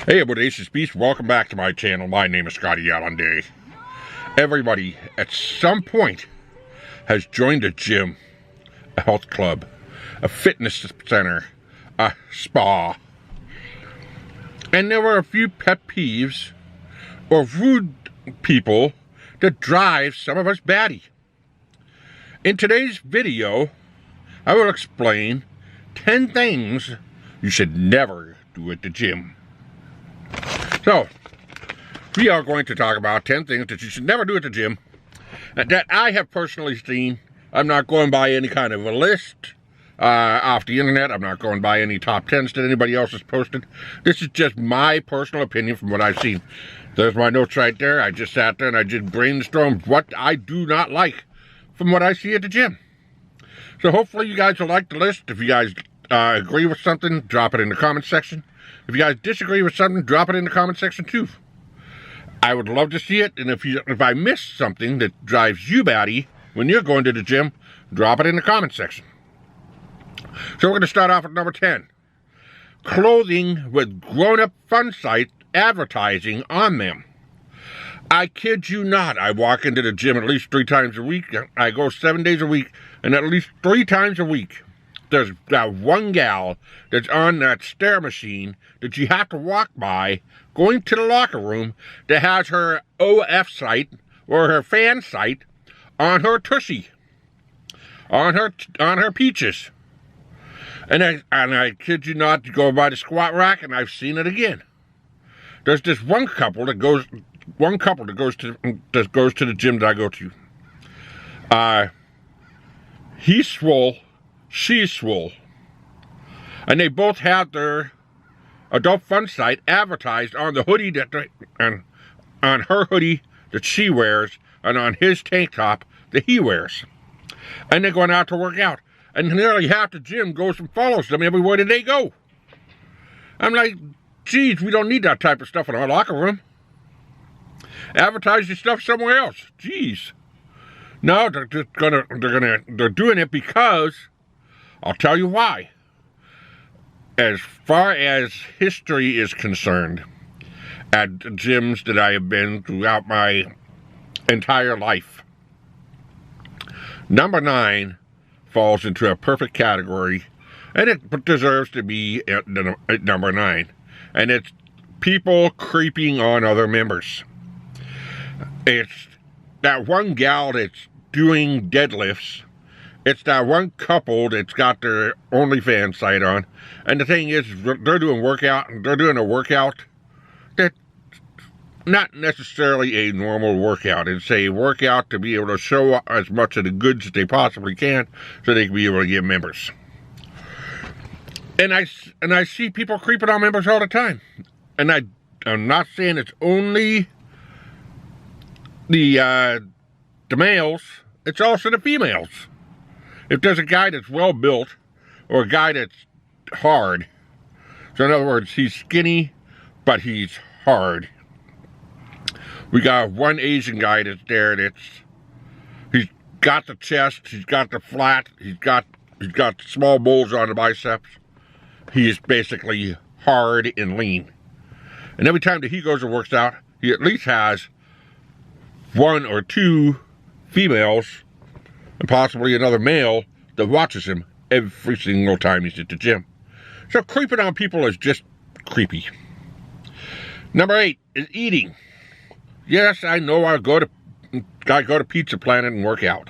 Hey Audacious Beast, welcome back to my channel. My name is ScottyAllenDay. Everybody at some point has joined a gym, a health club, a fitness center, a spa. And there were a few pet peeves or rude people that drive some of us batty. In today's video, I will explain 10 things you should never do at the gym. So, we are going to talk about 10 things that you should never do at the gym that I have personally seen. I'm not going by any kind of a list off the internet. I'm not going by any top 10s that anybody else has posted. This is just my personal opinion from what I've seen. There's my notes right there. I just sat there and I just brainstormed what I do not like from what I see at the gym. So hopefully you guys will like the list. If you guys agree with something, drop it in the comment section. If you guys disagree with something, drop it in the comment section too. I would love to see it, and if I missed something that drives you batty when you're going to the gym, drop it in the comment section. So we're going to start off with number 10. Clothing with grown-up fun site advertising on them. I kid you not, I walk into the gym at least 3 times a week. I go 7 days a week, and at least 3 times a week, there's that one gal that's on that stair machine that you have to walk by going to the locker room that has her OF site or her fan site on her tushy, on her peaches. And I kid you not, you go by the squat rack and I've seen it again. There's this one couple that goes to the gym that I go to. He's swole. She's swole. And they both have their adult fun site advertised on the hoodie on her hoodie that she wears and on his tank top that he wears. And they're going out to work out. And nearly half the gym goes and follows them everywhere that they go. I'm like, geez, we don't need that type of stuff in our locker room. Advertise your stuff somewhere else. Geez. No, they're doing it because I'll tell you why. As far as history is concerned, at the gyms that I have been throughout my entire life, number 9 falls into a perfect category, and it deserves to be at number 9. And it's people creeping on other members. It's that one gal that's doing deadlifts. It's that one couple that's got their OnlyFans site on. And the thing is, they're doing a workout that's not necessarily a normal workout. It's a workout to be able to show as much of the goods as they possibly can so they can be able to get members. And I see people creeping on members all the time. And I'm not saying it's only the males, it's also the females. If there's a guy that's well built or a guy that's hard, so in other words, he's skinny, but he's hard. We got one Asian guy that's there he's got the chest, he's got the flat, he's got small bulges on the biceps. He is basically hard and lean. And every time that he goes and works out, he at least has 1 or 2 females and possibly another male that watches him every single time he's at the gym. So creeping on people is just creepy. Number 8 is eating. Yes, I know I go to Pizza Planet and work out.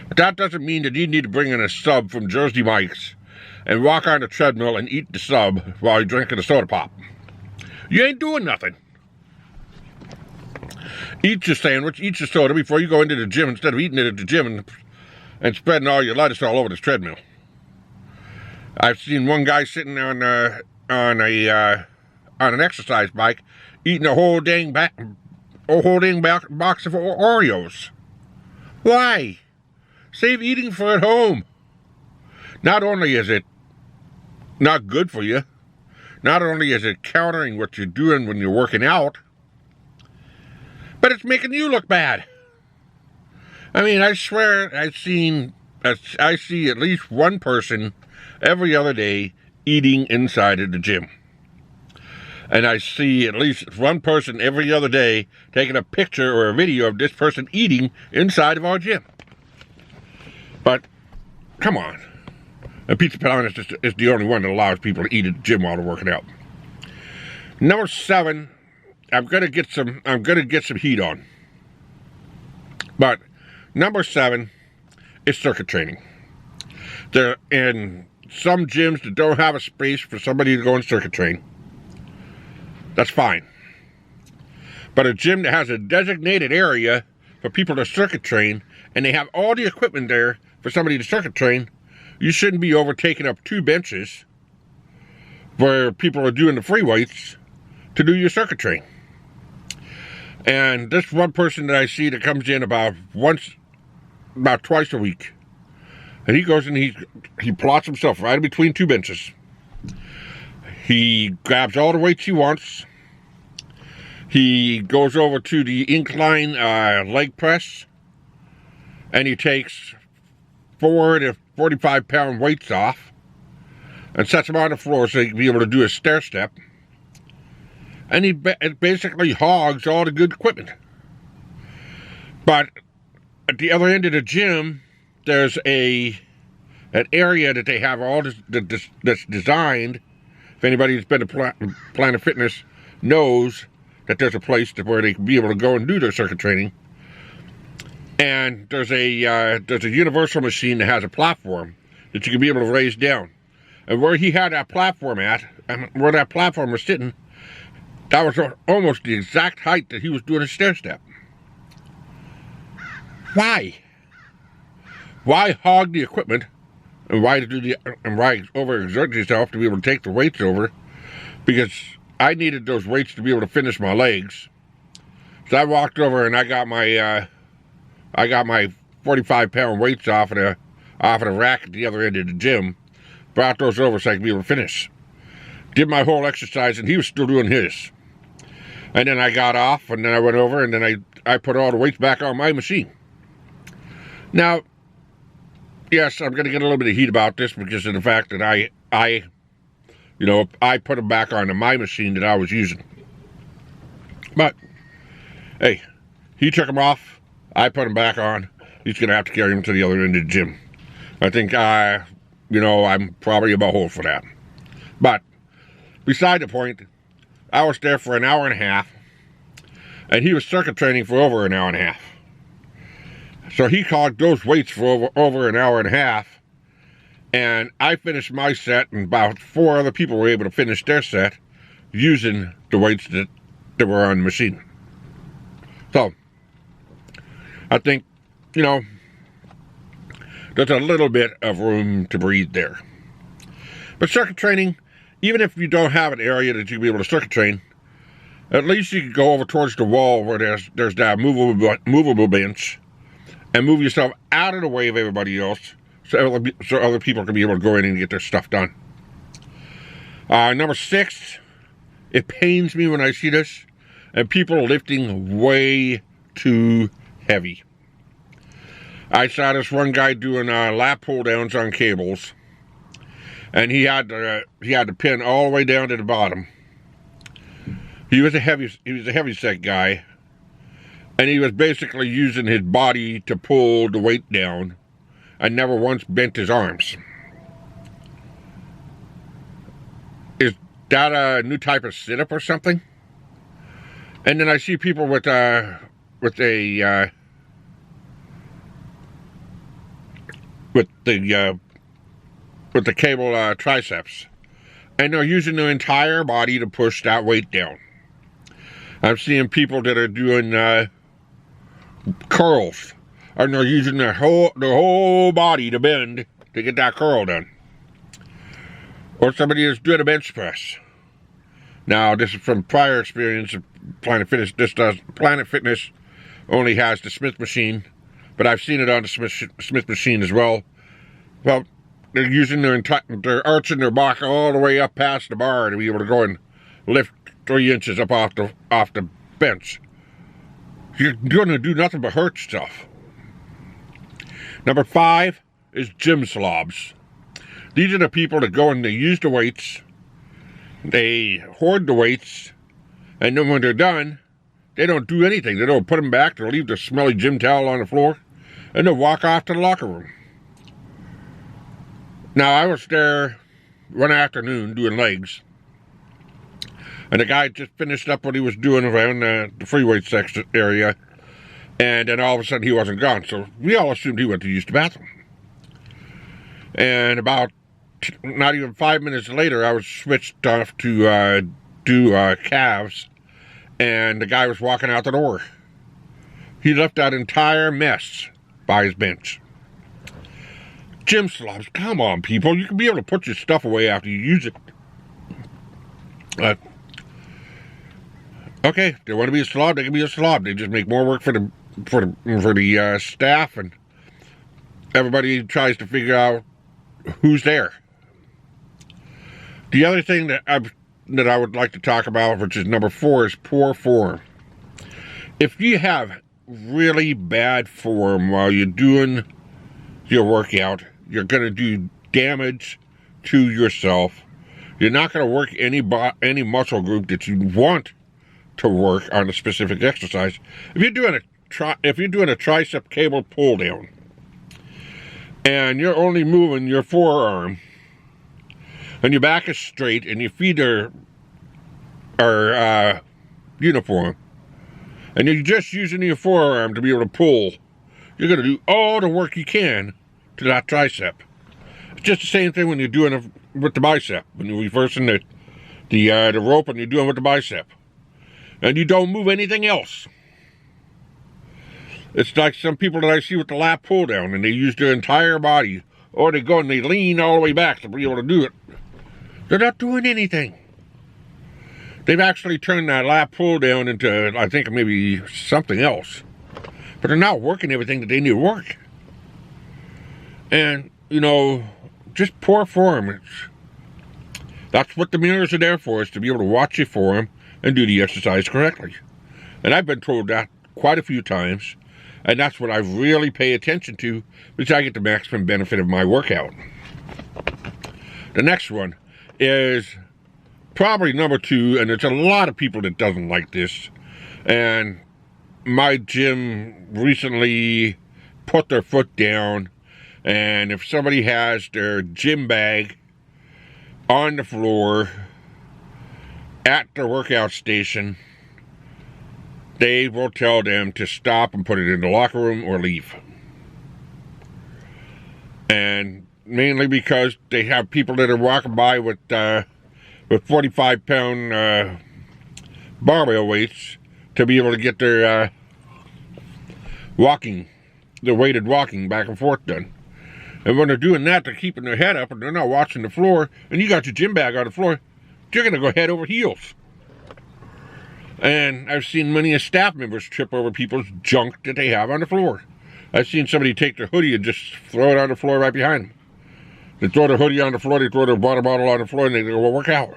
But that doesn't mean that you need to bring in a sub from Jersey Mike's and walk on the treadmill and eat the sub while you're drinking a soda pop. You ain't doing nothing. Eat your sandwich, eat your soda before you go into the gym instead of eating it at the gym and spreading all your lettuce all over this treadmill. I've seen one guy sitting on an exercise bike eating a whole dang box of Oreos. Why? Save eating for at home. Not only is it not good for you, not only is it countering what you're doing when you're working out, but it's making you look bad. I mean, I swear I see at least one person every other day eating inside of the gym. And I see at least one person every other day taking a picture or a video of this person eating inside of our gym. But, come on. A pizza pie is the only one that allows people to eat at the gym while they're working out. Number 7, I'm gonna get some heat on. But number 7 is circuit training. There in some gyms that don't have a space for somebody to go and circuit train. That's fine. But a gym that has a designated area for people to circuit train, and they have all the equipment there for somebody to circuit train, you shouldn't be overtaking up 2 benches where people are doing the free weights to do your circuit train. And this one person that I see that comes in about twice a week, and he goes and he plots himself right in between 2 benches. He grabs all the weights he wants. He goes over to the incline leg press, and he takes 4 to 45 pound weights off and sets them on the floor so he can be able to do a stair step. And he basically hogs all the good equipment. But at the other end of the gym, there's an area that they have all this that's designed. If anybody who's been to Planet Fitness knows that there's a place where they can be able to go and do their circuit training. And there's a universal machine that has a platform that you can be able to raise down. And where he had that platform at, and where that platform was sitting, that was almost the exact height that he was doing a stair step. Why? Why hog the equipment, and why overexert yourself to be able to take the weights over? Because I needed those weights to be able to finish my legs. So I walked over and I got my 45 pound weights off of the rack at the other end of the gym, brought those over so I could be able to finish. Did my whole exercise, and he was still doing his. And then I got off, and then I went over, and then I put all the weights back on my machine. Now, yes, I'm going to get a little bit of heat about this because of the fact that I put them back onto my machine that I was using. But, hey, he took them off. I put them back on. He's going to have to carry them to the other end of the gym. I think, I'm probably about whole for that. But, beside the point, I was there for an hour and a half, and he was circuit training for over an hour and a half. So he hogged those weights for over an hour and a half, and I finished my set, and about 4 other people were able to finish their set using the weights that were on the machine. So, I think, there's a little bit of room to breathe there. But circuit training, even if you don't have an area that you can be able to circuit train, at least you can go over towards the wall where there's that movable bench and move yourself out of the way of everybody else so other people can be able to go in and get their stuff done. Number 6, it pains me when I see this, and people are lifting way too heavy. I saw this one guy doing lap pull downs on cables, and he had the pin all the way down to the bottom. He was a heavy set guy, and he was basically using his body to pull the weight down, and never once bent his arms. Is that a new type of sit-up or something? And then I see people with the cable triceps, and they're using their entire body to push that weight down. I'm seeing people that are doing curls, and they're using their whole body to bend to get that curl done. Or somebody that's doing a bench press. Now, this is from prior experience of Planet Fitness. Planet Fitness only has the Smith machine, but I've seen it on the Smith machine as well. Well, they're using they're arching their back all the way up past the bar to be able to go and lift 3 inches up off the bench. You're going to do nothing but hurt yourself. Number 5 is gym slobs. These are the people that go and they use the weights, They hoard the weights, and then when they're done, they don't do anything. They don't put them back. They'll leave the smelly gym towel on the floor, and they'll walk off to the locker room. Now, I was there one afternoon doing legs, and the guy just finished up what he was doing around the free weight section area, and then all of a sudden he wasn't gone. So we all assumed he went to use the bathroom. And about not even 5 minutes later, I was switched off to do calves, and the guy was walking out the door. He left that entire mess by his bench. Gym slobs, come on, people. You can be able to put your stuff away after you use it. Okay, they want to be a slob, they can be a slob. They just make more work for the staff, and everybody tries to figure out who's there. The other thing that I would like to talk about, which is number 4, is poor form. If you have really bad form while you're doing your workout, you're going to do damage to yourself. You're not going to work any muscle group that you want to work on a specific exercise. If you're doing a tricep cable pull down, and you're only moving your forearm, and your back is straight, and your feet are uniform, and you're just using your forearm to be able to pull, you're going to do all the work you can to that tricep. It's just the same thing when you're doing it with the bicep. When you're reversing the rope and you're doing it with the bicep. And you don't move anything else. It's like some people that I see with the lat pull down, and they use their entire body, or they go and they lean all the way back to be able to do it. They're not doing anything. They've actually turned that lat pull down into, I think, maybe something else. But they're not working everything that they need to work. And, you know, just poor form. That's what the mirrors are there for, is to be able to watch your form and do the exercise correctly. And I've been told that quite a few times, and that's what I really pay attention to, because I get the maximum benefit of my workout. The next one is probably number 2, and there's a lot of people that doesn't like this, and my gym recently put their foot down, and if somebody has their gym bag on the floor at the workout station, they will tell them to stop and put it in the locker room or leave. And mainly because they have people that are walking by with 45-pound barbell weights to be able to get their weighted walking back and forth done. And when they're doing that, they're keeping their head up and they're not watching the floor, and you got your gym bag on the floor, you're going to go head over heels. And I've seen many staff members trip over people's junk that they have on the floor. I've seen somebody take their hoodie and just throw it on the floor right behind them. They throw their hoodie on the floor, they throw their water bottle on the floor, and they go work out.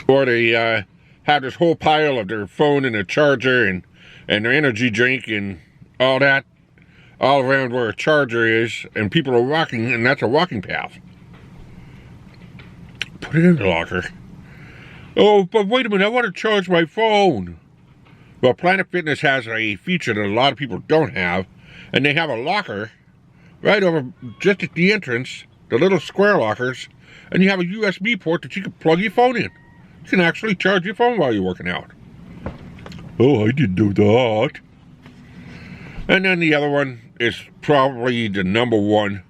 Or they have this whole pile of their phone and their charger and their energy drink and all that all around where a charger is, and people are walking, and that's a walking path. Put it in the locker. Oh, but wait a minute, I want to charge my phone. Well, Planet Fitness has a feature that a lot of people don't have, and they have a locker right over just at the entrance, the little square lockers, and you have a USB port that you can plug your phone in. You can actually charge your phone while you're working out. Oh, I didn't know that. And then the other one is probably the number 1,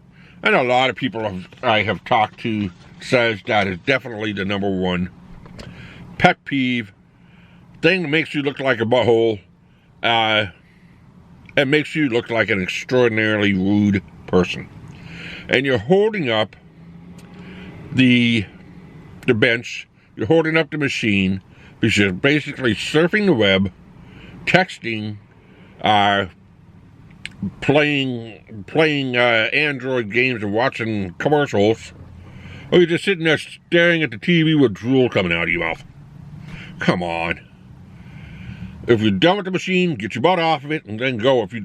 and a lot of people I have talked to says that is definitely the number 1 pet peeve thing that makes you look like a butthole. It makes you look like an extraordinarily rude person. And you're holding up the bench, you're holding up the machine, because you're basically surfing the web, texting, playing Android games and watching commercials, or you're just sitting there staring at the TV with drool coming out of your mouth. Come on. If you're done with the machine, get your butt off of it and then go. If you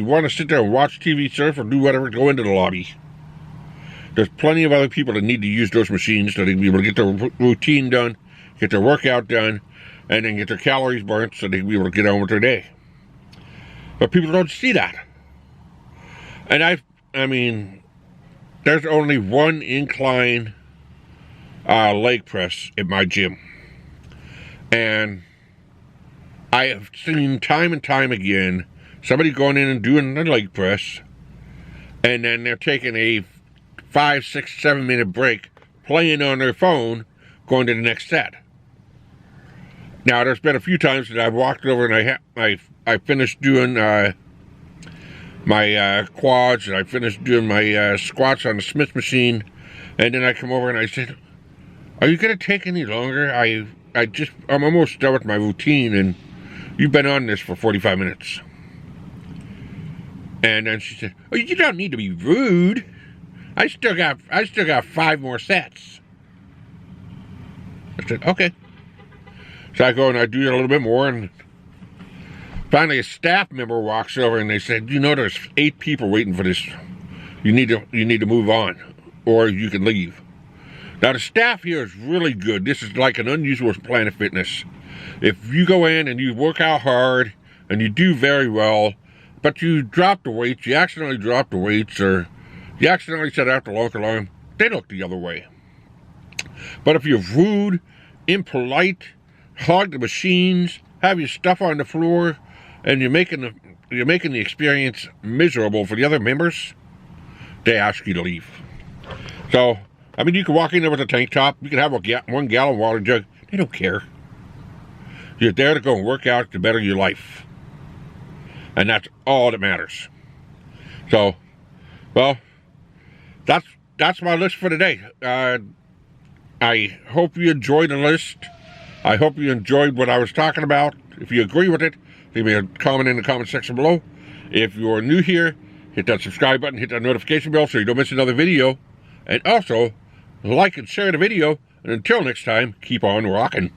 want to sit there and watch TV, surf, or do whatever, go into the lobby. There's plenty of other people that need to use those machines so they can be able to get their routine done, get their workout done, and then get their calories burnt so they can be able to get on with their day. But people don't see that. And I mean, there's only one incline leg press at my gym. And I have seen time and time again somebody going in and doing the leg press, and then they're taking a 5, 6, 7 minute break, playing on their phone, going to the next set. Now, there's been a few times that I've walked over and I finished doing my quads, and I finished doing my squats on the Smith machine, and then I come over and I said, "Are you going to take any longer? I'm almost done with my routine, and you've been on this for 45 minutes. And then she said, "Oh, you don't need to be rude. I still got 5 more sets." I said, "Okay." So I go and I do a little bit more, and finally a staff member walks over and they said, "There's 8 people waiting for this. You need to move on, or you can leave." Now the staff here is really good. This is like an unusual Planet Fitness. If you go in and you work out hard and you do very well, but you drop the weights, you accidentally drop the weights, or you accidentally set out the locker alarm, they look the other way. But if you're rude, impolite, hog the machines, have your stuff on the floor, and you're making the experience miserable for the other members, they ask you to leave. So, I mean, you can walk in there with a tank top, you can have a 1 gallon water jug, they don't care. You're there to go and work out to better your life. And that's all that matters. So, well, that's my list for today. I hope you enjoyed the list. I hope you enjoyed what I was talking about. If you agree with it, leave me a comment in the comment section below. If you're new here, hit that subscribe button, hit that notification bell so you don't miss another video. And also, like and share the video. And until next time, keep on rocking.